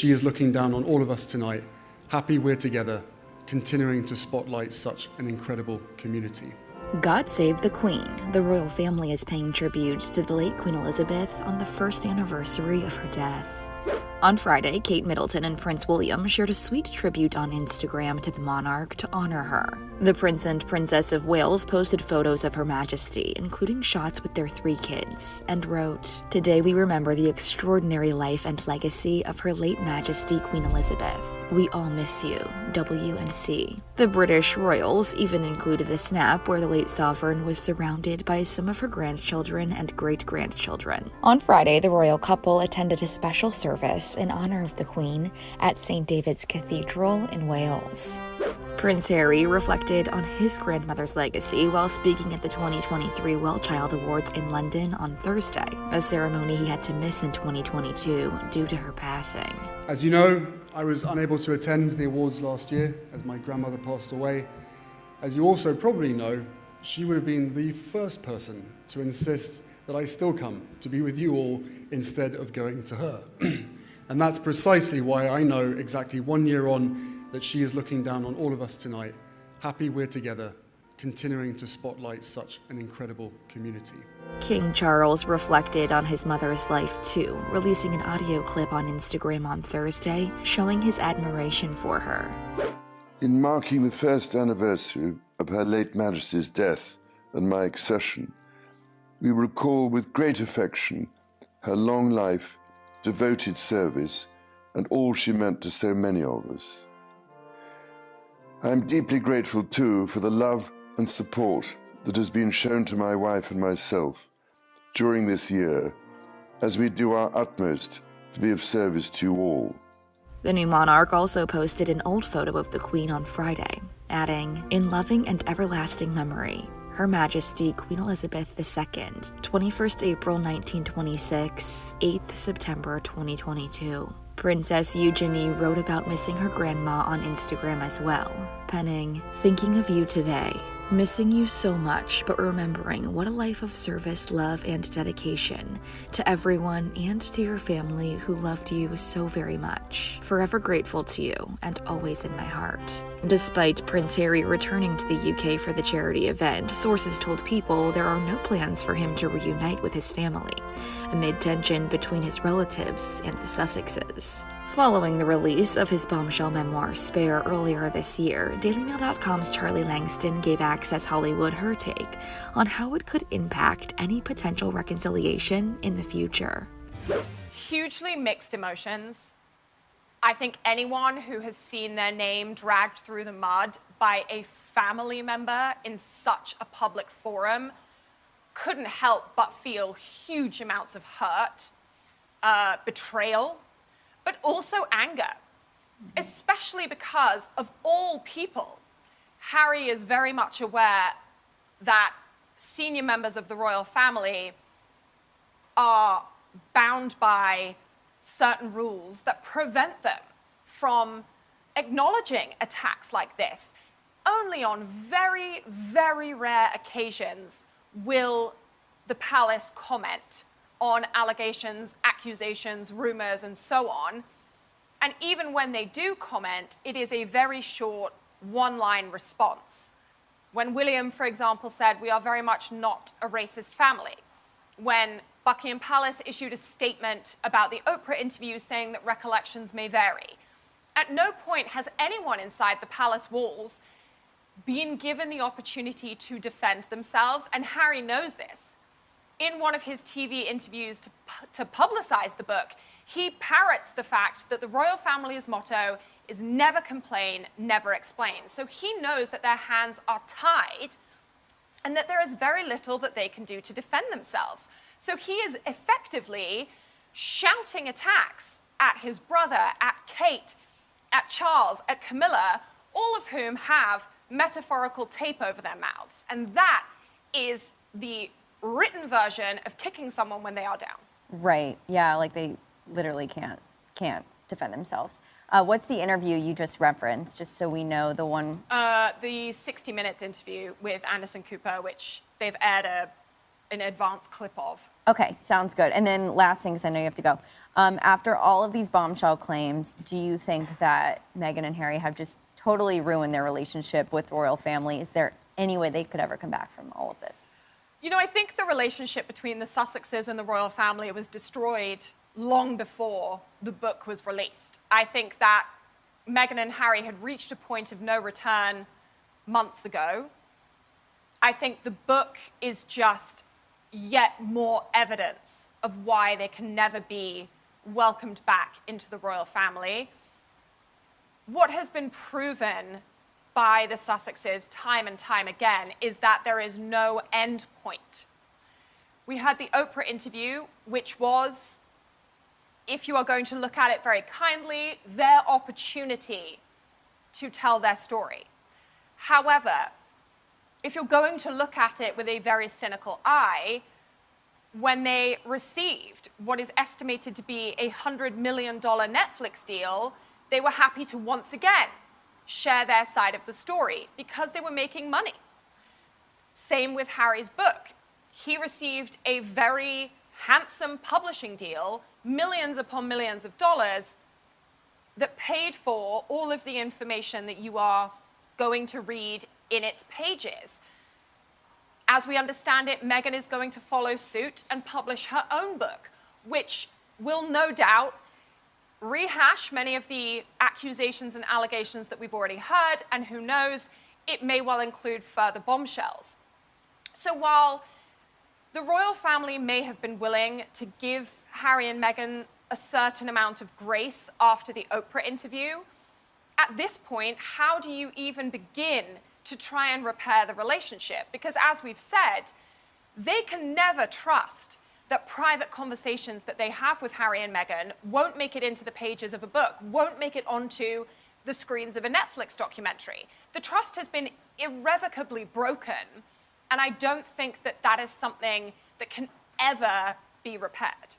She is looking down on all of us tonight, happy we're together, continuing to spotlight such an incredible community. God save the Queen. The royal family is paying tribute to the late Queen Elizabeth on the first anniversary of her death. On Friday, Kate Middleton and Prince William shared a sweet tribute on Instagram to the monarch to honor her. The Prince and Princess of Wales posted photos of Her Majesty, including shots with their 3 kids, and wrote, "Today we remember the extraordinary life and legacy of Her late Majesty Queen Elizabeth. We all miss you, W&C." The British royals even included a snap where the late sovereign was surrounded by some of her grandchildren and great-grandchildren. On Friday, the royal couple attended a special service in honor of the Queen at St. David's Cathedral in Wales. Prince Harry reflected on his grandmother's legacy while speaking at the 2023 Well Child Awards in London on Thursday, a ceremony he had to miss in 2022 due to her passing. As you know, I was unable to attend the awards last year as my grandmother passed away. As you also probably know, she would have been the first person to insist that I still come to be with you all instead of going to her. And that's precisely why I know exactly 1 year on that she is looking down on all of us tonight, happy we're together, continuing to spotlight such an incredible community. King Charles reflected on his mother's life too, releasing an audio clip on Instagram on Thursday showing his admiration for her. In marking the first anniversary of Her late Majesty's death and my accession, we recall with great affection her long life, devoted service, and all she meant to so many of us. I am deeply grateful too for the love and support that has been shown to my wife and myself during this year as we do our utmost to be of service to you all. The new monarch also posted an old photo of the Queen on Friday, adding, "In loving and everlasting memory, Her Majesty Queen Elizabeth II, 21st April 1926, 8th September 2022. Princess Eugenie wrote about missing her grandma on Instagram as well, penning, "Thinking of you today. Missing you so much, but remembering what a life of service, love, and dedication to everyone and to your family who loved you so very much. Forever grateful to you and always in my heart." Despite Prince Harry returning to the UK for the charity event, sources told People there are no plans for him to reunite with his family, amid tension between his relatives and the Sussexes. Following the release of his bombshell memoir Spare earlier this year, DailyMail.com's Charlie Langston gave Access Hollywood her take on how it could impact any potential reconciliation in the future. Hugely mixed emotions. I think anyone who has seen their name dragged through the mud by a family member in such a public forum couldn't help but feel huge amounts of hurt, betrayal, but also anger, especially because of all people, Harry is very much aware that senior members of the royal family are bound by certain rules that prevent them from acknowledging attacks like this. Only on very, very rare occasions will the palace comment on allegations, accusations, rumors, and so on. And even when they do comment, it is a very short one-line response. When William, for example, said, "We are very much not a racist family." When Buckingham Palace issued a statement about the Oprah interview saying that recollections may vary. At no point has anyone inside the palace walls been given the opportunity to defend themselves, and Harry knows this. In one of his TV interviews to publicize the book, he parrots the fact that the royal family's motto is never complain, never explain. So he knows that their hands are tied and that there is very little that they can do to defend themselves. So he is effectively shouting attacks at his brother, at Kate, at Charles, at Camilla, all of whom have metaphorical tape over their mouths. And that is the written version of kicking someone when they are down. Right. Yeah, like they literally can't defend themselves. What's the interview you just referenced, just so we know the one? The 60 Minutes interview with Anderson Cooper, which they've aired an advanced clip of. Okay, sounds good. And then last thing, because I know you have to go. After all of these bombshell claims, do you think that Meghan and Harry have just totally ruined their relationship with the royal family? Is there any way they could ever come back from all of this? You know, I think the relationship between the Sussexes and the royal family was destroyed long before the book was released. I think that Meghan and Harry had reached a point of no return months ago. I think the book is just yet more evidence of why they can never be welcomed back into the royal family. What has been proven by the Sussexes time and time again is that there is no end point. We had the Oprah interview, which was, if you are going to look at it very kindly, their opportunity to tell their story. However, if you're going to look at it with a very cynical eye, when they received what is estimated to be a $100 million Netflix deal, they were happy to once again share their side of the story because they were making money. Same with Harry's book. He received a very handsome publishing deal, millions upon millions of dollars, that paid for all of the information that you are going to read in its pages. As we understand it, Meghan is going to follow suit and publish her own book, which will no doubt rehash many of the accusations and allegations that we've already heard, and who knows, it may well include further bombshells. So while the royal family may have been willing to give Harry and Meghan a certain amount of grace after the Oprah interview, at this point, how do you even begin to try and repair the relationship? Because as we've said, they can never trust that private conversations that they have with Harry and Meghan won't make it into the pages of a book, won't make it onto the screens of a Netflix documentary. The trust has been irrevocably broken, and I don't think that that is something that can ever be repaired.